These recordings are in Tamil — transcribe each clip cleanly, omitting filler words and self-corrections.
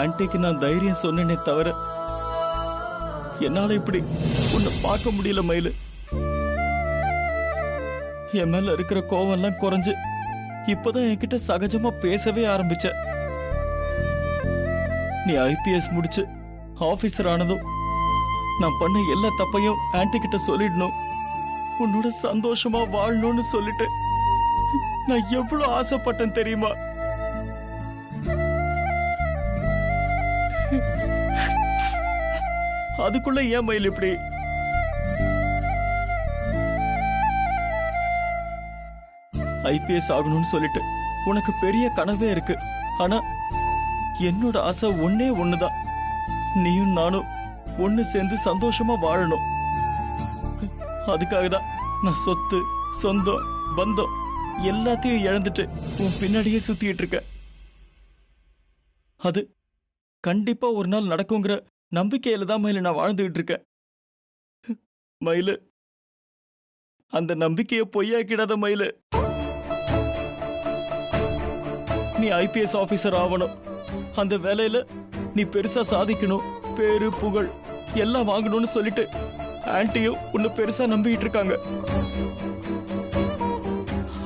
ஆன்ட்டிக்கு நான் தைரியம் சொன்னேனே தவிர என்னால இப்படி உன்னை பார்க்க முடியல மயிலு. என் மேல இருக்கிற கோவம் எல்லாம் குறைஞ்சு இப்பதான் என்கிட்ட சகஜமா பேசவே ஆரம்பிச்ச. நீ IPS முடிச்சு ஆபீசர் ஆனதும் நான் பண்ண எல்லா தப்பையும் ஆன்ட்டி கிட்ட சொல்லிடணும், உன்னோட சந்தோஷமா வாழணும்னு சொல்லிட்டு நான் எவ்வளவு ஆசைப்பட்டேன் தெரியுமா? அதுக்குள்ள ஏன் மயில் இப்படி? IPS ஆகணும்னு சொல்லிட்டு உனக்கு பெரிய கனவே இருக்கு. ஆனா என்னோட ஆசை ஒன்னே ஒண்ணுதான், நீயும் நானும் ஒண்ணு சேர்ந்து சந்தோஷமா வாழணும். அதுக்காக தான் நான் சொத்து சொந்தம் பந்தம் எல்லாத்தையும் இழந்துட்டு உன் பின்னாடியே சுத்திட்டு இருக்க. அது கண்டிப்பா ஒரு நாள் நடக்குங்கிற நம்பிக்கையில தான் மயிலு நான் வாழ்ந்துகிட்டு இருக்கேன். மயிலு, அந்த நம்பிக்கையை பொய்யாக்கிடாத மயிலு. நீ IPS ஆபீசர் ஆகணும், அந்த வேலையில நீ பெருசா சாதிக்கணும், பேரு புகழ் எல்லாம் வாங்கணும்னு சொல்லிட்டு ஆன்ட்டியும் உன்னை பெருசா நம்பிட்டு இருக்காங்க.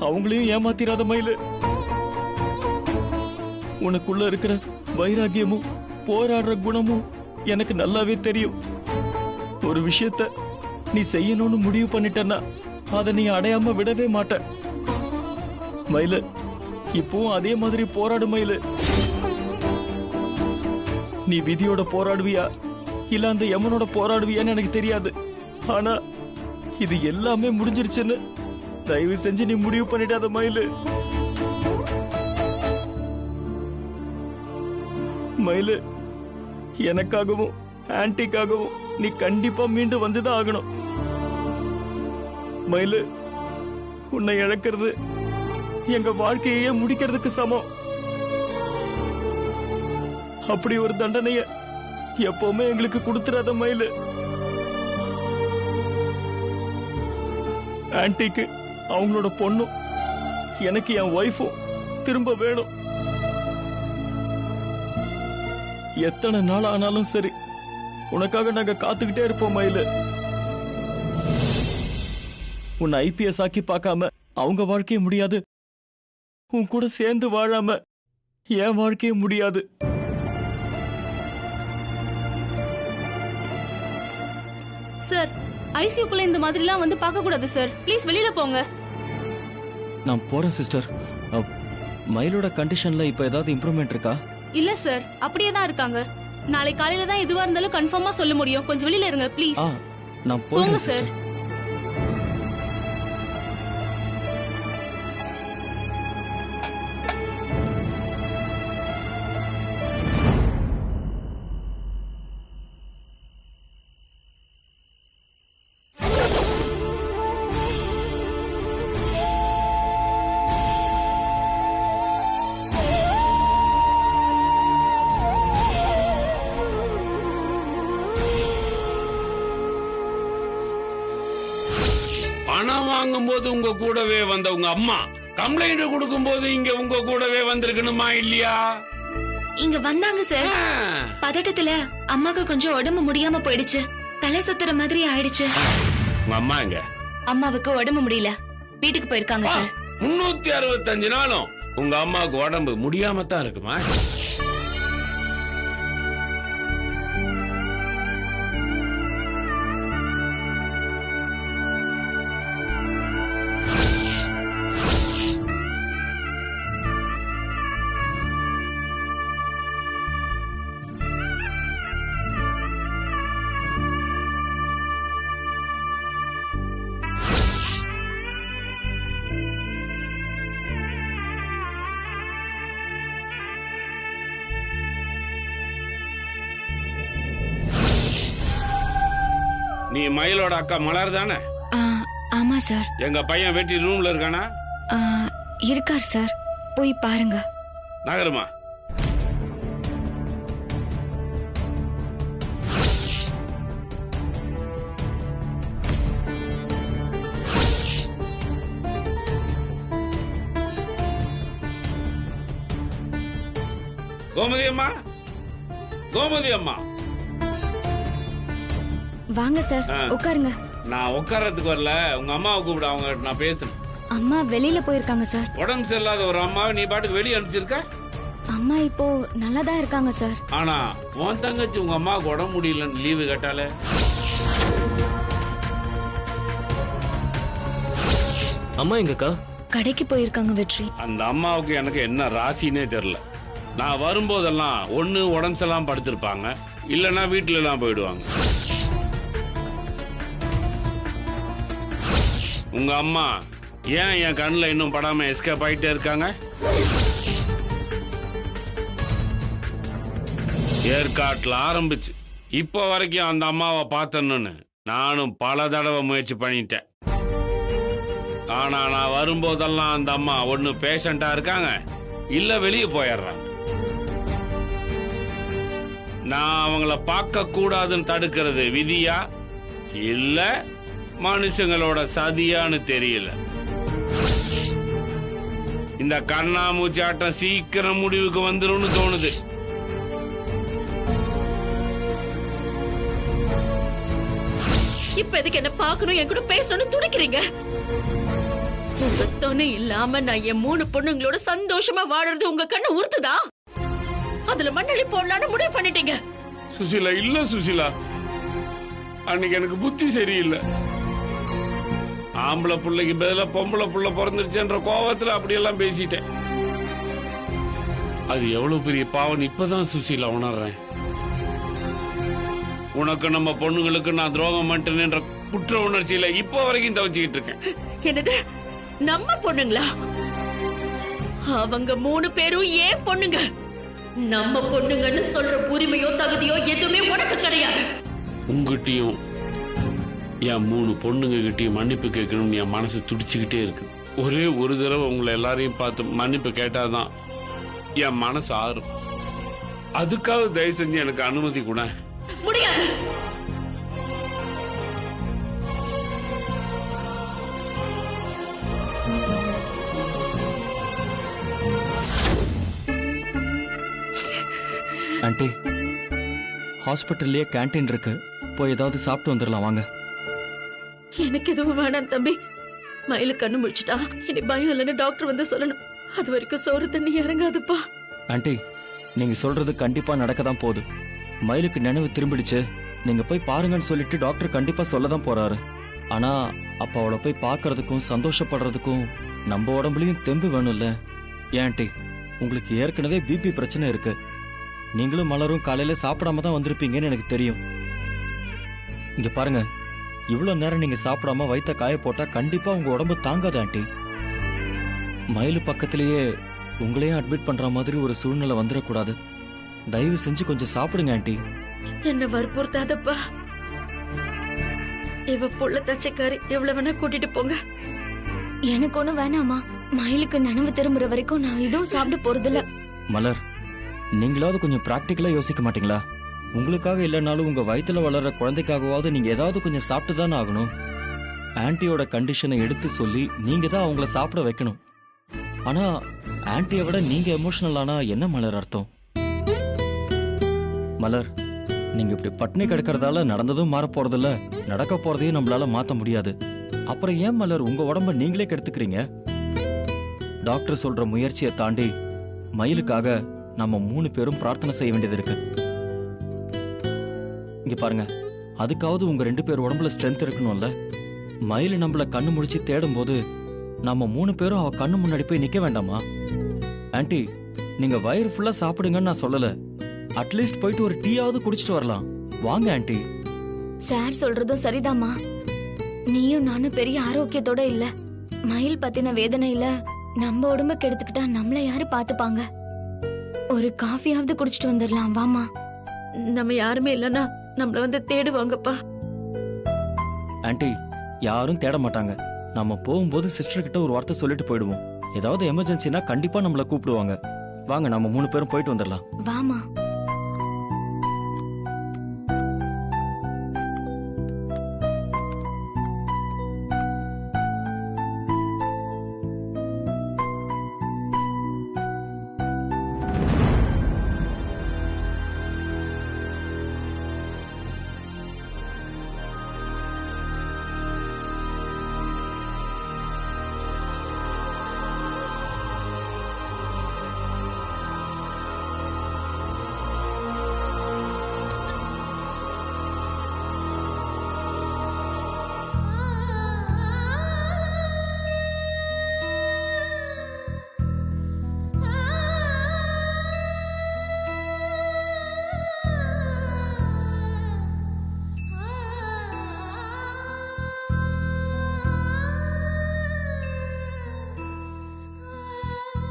அவங்களையும் ஏமாத்திராத மயிலு. உனக்குள்ள இருக்கிற வைராகியமும் போராடுற குணமும் எனக்கு நல்லாவே தெரியும். ஒரு விஷயத்த நீ செய்யணும்னு முடிவு பண்ணிட்டன்னா அதை நீ அடையாம விடவே மாட்ட மயிலு. இப்பவும் அதே மாதிரி போராடு மயிலு. நீ விதியோட போராடுவியா இல்ல அந்த யமனோட போராடுவியான்னு எனக்கு தெரியாது. ஆனா இது எல்லாமே முடிஞ்சிருச்சுன்னு தயவு செஞ்சு நீ முடிவு பண்ணிடாத மயிலு. மயிலு, எனக்காகவும் ஆன்ட்டிக்காகவும் நீ கண்டிப்பா மீண்டும் வந்துதான் ஆகணும் மயிலு. உன்னை இழக்கிறது எங்க வாழ்க்கையே முடிக்கிறதுக்கு சமம். அப்படி ஒரு தண்டனைய எப்பவுமே எங்களுக்கு கொடுத்துடாத மயிலு. ஆன்ட்டிக்கு அவங்களோட பொண்ணும் எனக்கு என் ஒய்ஃபும் திரும்ப வேணும். எத்தனை நாள் ஆனாலும் சரி உனக்காக நாங்க காத்துக்கிட்டே இருப்போம் மயிலு. உன்னை IPS ஆக்கி பார்க்காம அவங்க வாழ்க்கைய முடியாது, உன் கூட சேர்ந்து வாழாம என் வாழ்க்கைய முடியாது. சார், ஐசியூக்குள்ள இந்த மாதிரிலாம் வந்து பார்க்க கூடாது சார். ப்ளீஸ் வெளியில போங்க. நான் போறேன் சிஸ்டர். மயிலோட கண்டிஷன்ல இப்ப ஏதாவது இம்ப்ரூவ்மெண்ட் இருக்கா? இல்ல சார், அப்படியே தான் இருக்காங்க. நாளை காலையில தான் எதுவா இருந்தாலும் கன்ஃபார்மா சொல்ல முடியும். கொஞ்சம் வெளியில இருங்க ப்ளீஸ். நான் போங்க போறேன் சார். சிஸ்டர். பணம் வாங்கும் போது உங்க கூடவே வந்த உங்க அம்மா கம்ப்ளைண்ட் கொடுக்கும் போது இங்க உங்க கூடவே வந்திருக்கணுமா இல்லையா? இங்க வந்தாங்க சார். பதட்டத்துல அம்மாக்கு கொஞ்சம் உடம்பு முடியாம போயிடுச்சு, தலை சுத்துற மாதிரி ஆயிடுச்சு. உங்க அம்மா எங்க? அம்மாவுக்கு உடம்பு முடியல, வீட்டுக்கு போயிருக்காங்க சார். 365 நாளும் உங்க அம்மாவுக்கு உடம்பு முடியாம தான் இருக்குமா? நீ மயிலோட அக்கா மலர் தானே? ஆமா சார். எங்க பையன் வெட்டி ரூம்ல இருக்கானா? இருக்கார் சார், போய் பாருங்க. நகருமா. கோமதி அம்மா, கோமதி அம்மா, வாங்க சார், ஆ. உட்காருங்க. நான் உட்கார்றதுக்கு வரல, உங்க அம்மாவை கூப்பிட, அவங்க நான் பேசணும். அம்மா வெளியில போயிருக்காங்க சார். உடம்பு சரியில்லாத ஒரு அம்மாவை நீ பாட்டுக்கு வெளியே அனுப்பிச்சிருக்க. அம்மா இப்போ நல்லாதான் இருக்காங்க சார். ஆனா உன் தங்கச்சி உங்க அம்மாவுக்கு உடம்பு முடியலன்னு லீவு கேட்டாலே. அம்மா எங்கக்கா? கடைக்கு போயிருக்காங்க வெற்றி. அந்த அம்மாவுக்கு எனக்கு என்ன ராசினே தெரியல. நான் வரும்போதெல்லாம் ஒண்ணு உடம்பு சரியில்லாம படுத்திருப்பாங்க, இல்லைன்னா வீட்டுல எல்லாம் போயிடுவாங்க. உங்க அம்மா ஏன் என் கண்ணில் இன்னும் படாம எஸ்கேப் ஆயிட்டே இருக்காங்க? ஏற்காட்டில் ஆரம்பிச்சு இப்போ வரைக்கும் அந்த அம்மாவை பார்த்தேன்னு நானும் பல தடவை முயற்சி பண்ணிட்டேன். ஆனா நான் வரும்போதெல்லாம் அந்த அம்மா ஒண்ணு பேஷண்டா இருக்காங்க, இல்ல வெளியே போயிடுறாங்க. நான் அவங்கள பார்க்க கூடாதுன்னு தடுக்கிறது விதியா இல்ல மனுஷங்களோட சதியான்னு தெரியல. இந்த கண்ணாமூச்சி ஆட்டம் சீக்கிரம் முடிவுக்கு வந்துரும்னு தோணுது. இப்ப எதுக்கு என்ன பார்க்கணும், என் கூட பேசணும்னு துடிக்கிறீங்க? உங்க துணை இல்லாம நான் என் 3 பொண்ணுங்களோட சந்தோஷமா வாழறது உங்க கண்ணு உறுத்துதா? அதுல மண்ணள்ளி போடலான்னு முடிவு பண்ணிட்டீங்க. சுசிலா, இல்ல சுசிலா, அன்னைக்கு எனக்கு புத்தி சரியில்லை. ஆம்பளை பிள்ளைக்கு பதிலா பொம்பளை புள்ள பிறந்துருச்சுன்ற கோவத்துல அப்படியெல்லாம் பேசிட்டேன். அது எவ்வளவு பெரிய பாவம் இப்பதான் சுசிலா உணர்றேன். உனக்கு நம்ம பொண்ணுங்களுக்கு நான் துரோகம் பண்ணிட்டேன்ற குற்ற உணர்ச்சியில இப்போ வரைக்கும் தவிச்சுக்கிட்டு இருக்கேன். என்னது, நம்ம பொண்ணுங்களா? அவங்க 3 பேரும் ஏன் பொண்ணுங்க. நம்ம பொண்ணுங்கன்னு சொல்ற உரிமையோ தகுதியோ எதுவுமே உனக்கு கிடையாது. உங்ககிட்டயும் என் 3 பொண்ணுங்க கிட்டயும் மன்னிப்பு கேட்கணும்னு என் மனசு துடிச்சுக்கிட்டே இருக்கு. ஒரே ஒரு தடவை உங்களை எல்லாரையும் பார்த்து மன்னிப்பு கேட்டாதான் என் மனசு ஆறும். அதுக்காக தயவு செஞ்சு எனக்கு அனுமதி கூட. முடியாது. ஆண்டி, ஹாஸ்பிட்டல்லையே கேண்டீன் இருக்கு, போய் ஏதாவது சாப்பிட்டு வந்துடலாம் வாங்க. எனக்கு எதுவும் வேணாம் தம்பி. மயிலு கண்ணு முடிச்சுட்டா இனி பயம் இல்லைன்னு டாக்டர் வந்து சொல்லணும். அது வரைக்கும் சோறு தண்ணி இறங்காதுப்பா. ஆண்டி, நீங்க சொல்றது கண்டிப்பா நடக்க தான் போகுது. மயிலுக்கு நினைவு திரும்பிடுச்சு, நீங்க போய் பாருங்கன்னு சொல்லிட்டு டாக்டர் கண்டிப்பா சொல்லதான் போறாரு. ஆனா அப்ப அவளை போய் பார்க்கறதுக்கும் சந்தோஷப்படுறதுக்கும் நம்ம உடம்புலயும் தெம்பு வேணும்ல. ஏன் ஆண்டி, உங்களுக்கு ஏற்கனவே பிபி பிரச்சனை இருக்கு. நீங்களும் மலரும் காலையில சாப்பிடாம தான் வந்திருப்பீங்கன்னு எனக்கு தெரியும். இங்க பாருங்க, இவ்வளவு நேரம் நீங்க சாப்பிடாம வயித்த காய போட்டா கண்டிப்பா உங்க உடம்பு தாங்காது ஆண்டி. மயிலு பக்கத்திலேயே உங்களையும் அட்மிட் பண்ற மாதிரி ஒரு சூழ்நிலை வந்துடக்கூடாது. தயவு செஞ்சு கொஞ்சம் சாப்பிடுங்க ஆண்டி. என்ன வற்புறுத்தாதப்பா. இவ புள்ள தச்சக்காரி, எவ்வளவு வேணா கூட்டிட்டு போங்க. எனக்கு ஒண்ணும் வேணாமா. மயிலுக்கு நினைவு திரும்புற வரைக்கும் நான் இதுவும் சாப்பிட போறதில்ல. மலர், நீங்களாவது கொஞ்சம் பிராக்டிக்கலா யோசிக்க மாட்டீங்களா? உங்களுக்காக இல்லைனாலும் உங்க வயித்துல வளர்ற குழந்தைக்காகவாவது நீங்க ஏதாவது கொஞ்சம் சாப்பிட்டு தானே ஆகணும். ஆன்ட்டியோட கண்டிஷனை எடுத்து சொல்லி நீங்க தான் அவங்கள சாப்பிட வைக்கணும். ஆனா ஆன்ட்டியை விட நீங்க எமோஷனல் ஆனா என்ன மலர் அர்த்தம்? மலர், நீங்க இப்படி பட்னி கிடக்கிறதால நடந்ததும் மாற போறதில்ல, நடக்க போறதையும் நம்மளால மாத்த முடியாது. அப்புறம் ஏன் மலர் உங்க உடம்ப நீங்களே கெடுத்துக்கிறீங்க? டாக்டர் சொல்ற முயற்சியை தாண்டி மயிலுக்காக நம்ம 3 பேரும் பிரார்த்தனை செய்ய வேண்டியது இருக்கு. இங்க பாருங்க, அதுக்காவது உங்க 2 பேர் உடம்புல ஸ்ட்ரென்த் இருக்கணும்ல. மயில் நம்மள கண்ணு முடிச்சு தேடும் போது நம்ம 3 பேரும் அவ கண்ணு முன்னாடி போய் நிக்க வேண்டாமா? ஆன்ட்டி, நீங்க வயிறு ஃபுல்லா சாப்பிடுங்கன்னு நான் சொல்லல. அட்லீஸ்ட் போயிட்டு ஒரு டீயாவது குடிச்சிட்டு வரலாம். வாங்க ஆன்ட்டி. சார் சொல்றதும் சரிதாம்மா. நீயும் நானும் பெரிய ஆரோக்கியத்தோட இல்ல. மயில் பத்தின வேதனையில நம்ம உடம்ப கெடுத்துக்கிட்டா நம்மள யாரு பாத்துப்பாங்க? ஒரு காஃபியாவது குடிச்சிட்டு வந்துடலாம் வாமா. நம்ம யாருமே இல்லைன்னா நம்மள வந்து தேடுவாங்கப்பா. ஆன்ட்டி, யாரும் தேட மாட்டாங்க. நம்ம போகும்போது சிஸ்டர் கிட்ட ஒரு வார்த்தை சொல்லிட்டு போயிடுவோம். ஏதாவது எமர்ஜென்சினா கண்டிப்பா நம்மள கூப்பிடுவாங்க. வாங்க, நம்ம 3 பேரும் போயிட்டு வந்துடலாம். வாமா.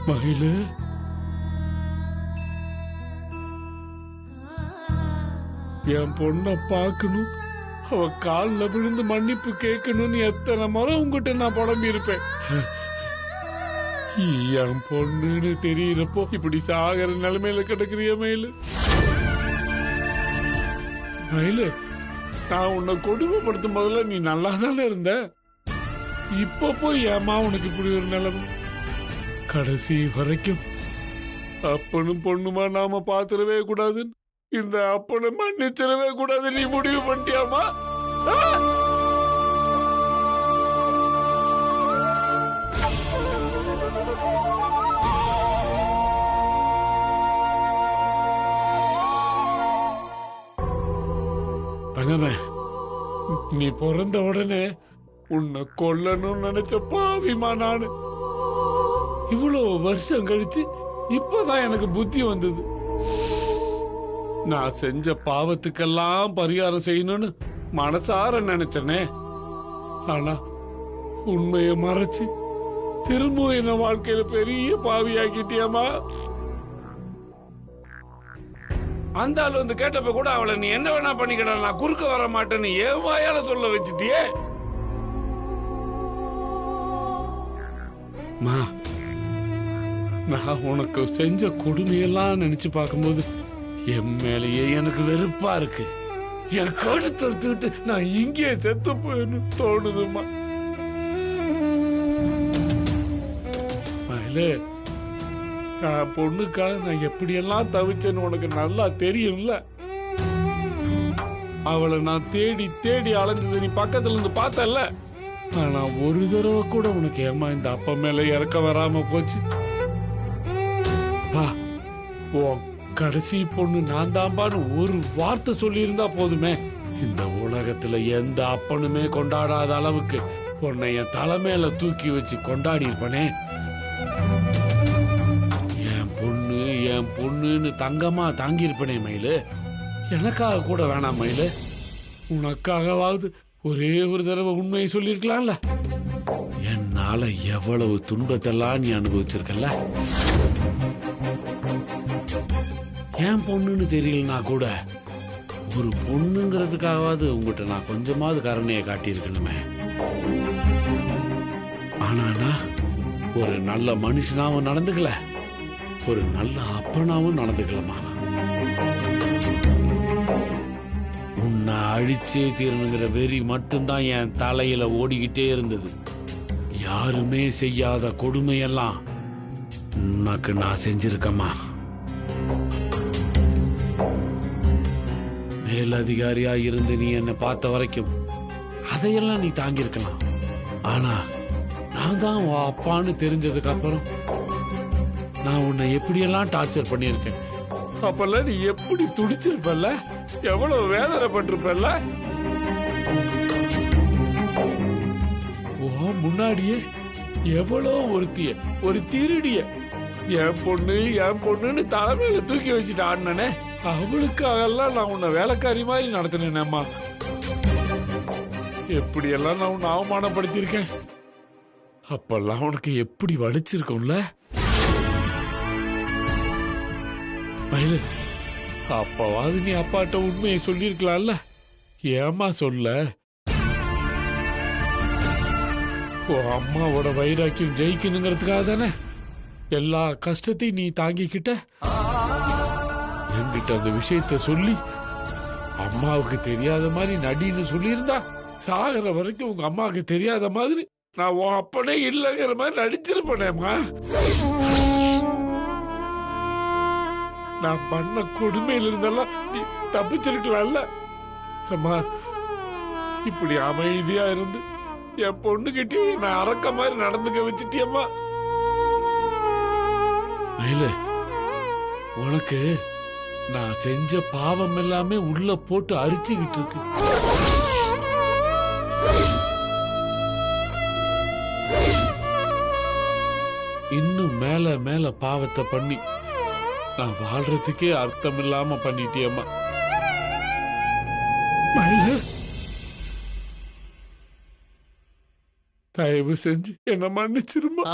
மயிலு, என் பொண்ண பார்க்கணும், அவ காலில் விழுந்து மன்னிப்பு கேட்கணும்னு எத்தனை முறை உங்ககிட்ட நான் புலம்பி இருப்பேன். என் பொண்ணுன்னு தெரியறப்போ இப்படி சாகர நிலைமையில கிடக்குறிய மயிலு. மயிலு, நான் உன்னை கொடுமைப்படுத்தும் போதுல நீ நல்லா தானே இருந்த. இப்ப போய் ஏமா உனக்கு இப்படி ஒரு நிலைமை? கடைசி வரைக்கும் அப்பனும் பொண்ணுமா நாம பாத்துடவே கூடாதுன்னு, இந்த அப்பனை மன்னிச்சிடவே கூடாது நீ முடிவு பண்ணிட்டியாமா? தங்கமே, நீ பிறந்த உடனே உன்னை கொல்லணும்னு நினைச்ச பாவிமா நானு. இவ்வளவு வருஷம் கழிச்சு இப்பதான் எனக்கு புத்தி வந்தது. நான் செஞ்ச பாவத்துக்கெல்லாம் பரிகாரம் செய்யணும்னு மனசார நினைச்சனே. ஆனா உண்மையை மறைச்சு திரும்ப என்ன வாழ்க்கையில பெரிய பாவியாக்கிட்டியம்மா. அந்த ஆள் வந்து கேட்டப்ப கூட அவளை நீ என்ன வேணா பண்ணிக்கிட, நான் குறுக்க வர மாட்டேன்னு ஏன் வாயால சொல்ல வச்சுட்டியே. மா, நான் உனக்கு செஞ்ச கொடுமையெல்லாம் நினைச்சு பார்க்கும்போது என் மேலேயே எனக்கு வெறுப்பா இருக்கு. என் கழுத்தெடுத்துக்கிட்டு நான் இங்கே செத்து போயின்னு தோணுதுமா. மயிலே, பொண்ணுக்காக நான் எப்படியெல்லாம் தவிச்சேன்னு உனக்கு நல்லா தெரியும்ல. அவளை நான் தேடி தேடி அலைஞ்சது நீ பக்கத்துல இருந்து பார்த்தல. ஆனா ஒரு தடவை கூட உனக்கு ஏமா இந்த அப்பா மேல இறக்க வராம போச்சு? கடைசி பொண்ணு நான் தான்பான்னு ஒரு வார்த்தை சொல்லி இருந்தா போதுமே. இந்த உலகத்துல எந்த அப்பனுமே கொண்டாடாத அளவுக்கு உன்னை என் தலைமையில தூக்கி வச்சு கொண்டாடி இருப்பனே. என் பொண்ணுன்னு தங்கமா தாங்கி இருப்பனே மயிலு. எனக்காக கூட வேணாம் மயிலு, உனக்காகவாவது ஒரே ஒரு தடவை உண்மையை சொல்லிருக்கலாம்ல. என்னால எவ்வளவு துன்பத்தெல்லாம் நீ அனுபவிச்சிருக்கல. என் பொண்ணுன்னு தெரியலனா கூட ஒரு பொண்ணுங்கிறதுக்காகவாது உங்ககிட்ட நான் கொஞ்சமாவது கருணையை காட்டியிருக்கணுமே. ஆனா ஒரு நல்ல மனுஷனாவும் நடந்துக்கல, ஒரு நல்ல அப்பனாவும் நடந்துக்கலாமா. உன்னை அழிச்சே தீரணுங்கிற வெறி மட்டும்தான் என் தலையில ஓடிக்கிட்டே இருந்தது. யாருமே செய்யாத கொடுமையெல்லாம் உனக்கு நான் செஞ்சிருக்கமா. மேலதிகாரியா இருந்து நீ என்னை பார்த்த வரைக்கும் அதையெல்லாம் நீ தாங்கியிருக்கலாம். ஆனா நான் தான் உன் அப்பான்னு தெரிஞ்சதுக்கு அப்புறம் நான் உன்னை எப்படியெல்லாம் டார்ச்சர் பண்ணியிருக்கேன். அப்பெல்லாம் நீ எப்படி துடிச்சிருப்பல்ல, எவ்வளவு வேதனை பட்டிருப்பல்ல. முன்னாடியே எவ்வளோ ஒருத்திய, ஒரு திருடிய என் பொண்ணுன்னு தலைமையில தூக்கி வச்சுட்டு ஆடினே. அவளுக்காகலாம் நான் உன்னை வேலைக்காரி மாதிரி நடத்தினேன்மா. எப்படியெல்லாம் நான் உன்னை அவமானப்படுத்தியிருக்கேன். அப்பெல்லாம் உனக்கு எப்படி வலிச்சிருக்கும்ல மயிலு. அப்பவாது நீ அப்பாட்ட உண்மையை சொல்லியிருக்கலாம்ல. ஏமா சொல்ல? உன் அம்மாவோட வைராக்கியம் ஜெயிக்கணுங்கிறதுக்காக தானே எல்லா கஷ்டத்தையும் நீ தாங்கிக்கிட்ட. என்கிட்ட அந்த விஷயத்த சொல்லி அம்மாவுக்கு தெரியாத மாதிரி நடின்னு சொல்லியிருந்தா சாகிற வரைக்கும் உங்க அம்மாவுக்கு தெரியாத மாதிரி நான் உன் அப்பனே இல்லைங்கிற மாதிரி நடிச்சிருப்பேனேம்மா. நான் பண்ண கொடுமையில இருந்தெல்லாம் நீ தப்பிச்சிருக்கலாம்ல. அம்மா, இப்படி அமைதியா இருந்து என் பொண்ணுகிட்டே நான் அரக்க மாதிரி நடந்துக்க வச்சுட்டியம்மா. மயிலு, உனக்கு நான் செஞ்ச பாவம் எல்லாமே உள்ள போட்டு அரிச்சுக்கிட்டு இருக்கு. இன்னும் மேல மேல பாவத்தை பண்ணி நான் வாழ்றதுக்கே அர்த்தம் இல்லாம பண்ணிட்டியம்மா. மயிலு, தயவு செஞ்சு என்ன மன்னிச்சிருமா.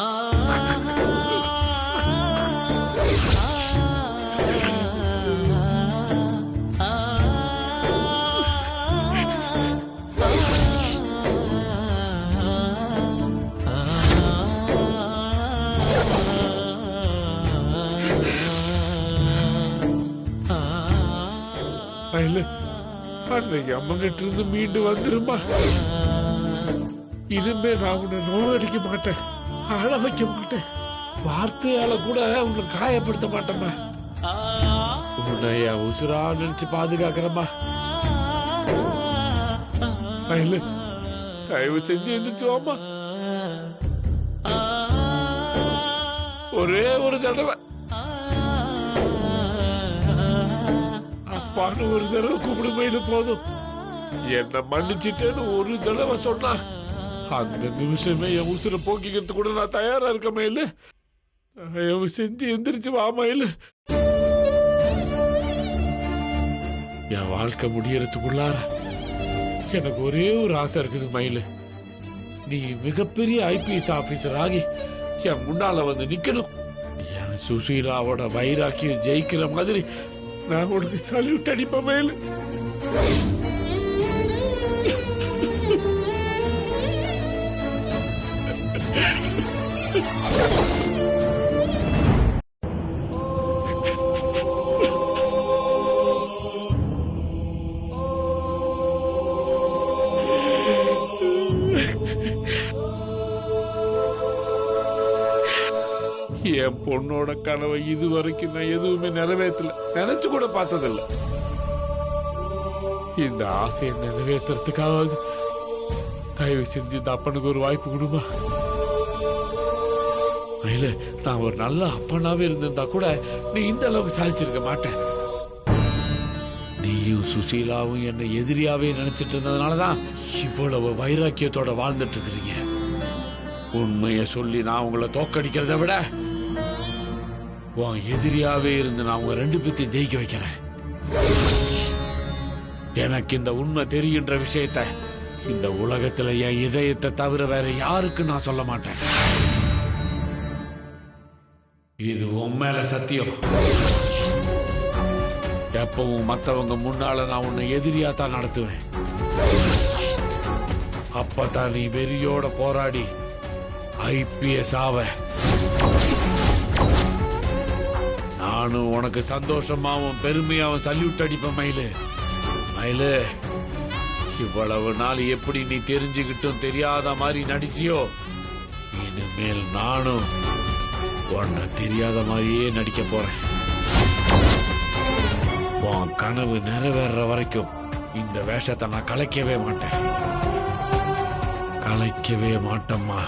அன்னைக்கு அம்மங்கிட்ட இருந்து மீண்டு வந்துருமா. இனிமே நான் உன்னை நோவடிக்க மாட்டேன், அழ வைக்க மாட்டேன், வார்த்தையால கூட உன்னை காயப்படுத்த மாட்டேம்மா. உன்னை உசுரா நினைச்சு பாதுகாக்கிறம்மா. தயவு செஞ்சு எந்திரிச்சுவாமா. ஒரே ஒரு தடவை அப்பான்னு ஒரு தடவை கூப்பிடுமையில போதும். என்ன மன்னிச்சுட்டேன்னு ஒரு தடவை சொன்னா அந்த நிமிஷமே என் உசுரை போக்கிக்கிறது கூட நான் தயாரா இருக்கேன் மயிலு. தயவு செஞ்சு எந்திரிச்சு வா மயிலு. என் வாழ்க்கை முடியறதுக்குள்ளார எனக்கு ஒரே ஒரு ஆசை இருக்குது மயிலு. நீ மிகப்பெரிய ஐபிஎஸ் ஆபீசர் ஆகி என் முன்னால வந்து நிக்கணும். என் சுசீலாவோட வைராக்கியம் ஜெயிக்கிற மாதிரி நான் உனக்கு சல்யூட் அடிப்பேன் மயிலு. என் பொண்ணோட கனவை இதுவரைக்கும் நான் எதுவுமே நிறைவேற்றல, நினைச்சு கூட பார்த்ததில்ல. இந்த ஆசையை நிறைவேற்றுறதுக்காவது தயவு செஞ்சு இந்த அப்பனுக்கு ஒரு வாய்ப்பு கொடுமா. இல்ல, நான் ஒரு நல்ல அப்பனாவே இருந்திருந்தா கூட நீ இந்த அளவுக்கு சாதிச்சிருக்க மாட்டேன். நீயும் சுசீலாவும் என்னை எதிரியாவே நினைச்சிட்டு இருந்ததுனாலதான் இவ்வளவு வைராக்கியத்தோட வாழ்ந்துட்டு இருக்கிறீங்க. உண்மையை சொல்லி நான் உங்களை தோக்கடிக்கிறத விட உன் எதிரியாவே இருந்து நான் உங்க ரெண்டு பேத்தையும் ஜெயிக்க வைக்கிறேன். எனக்கு இந்த உண்மை தெரிகின்ற விஷயத்த இந்த உலகத்துல என் இதயத்தை தவிர வேற யாருக்கு நான் சொல்ல மாட்டேன். இது உன் மேல சத்தியம். எப்பவும் மத்தவங்க முன்னால நான் உன்னை எதிரியா தான் நடத்துவேன். அப்பதான் நீ வெறியோட போராடி ஐபிஎஸ் ஆவ. நானும் உனக்கு சந்தோஷமாவும் பெருமையாவும் சல்யூட் அடிப்பேன் மயிலு. மயிலு, இவ்வளவு நாள் எப்படி நீ தெரிஞ்சுக்கிட்டும் தெரியாத மாதிரி நடிச்சியோ, இனிமேல் நானும் உன்னை தெரியாத மாதிரியே நடிக்க போறேன். உன் கனவு நிறைவேற வரைக்கும் இந்த வேஷத்தை நான் கலைக்கவே மாட்டேன். கலைக்கவே மாட்டேம்மா.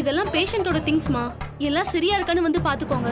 இதெல்லாம் பேஷண்டோட திங்ஸ்மா. எல்லாம் சரியா இருக்கான்னு வந்து பாத்துக்கோங்க.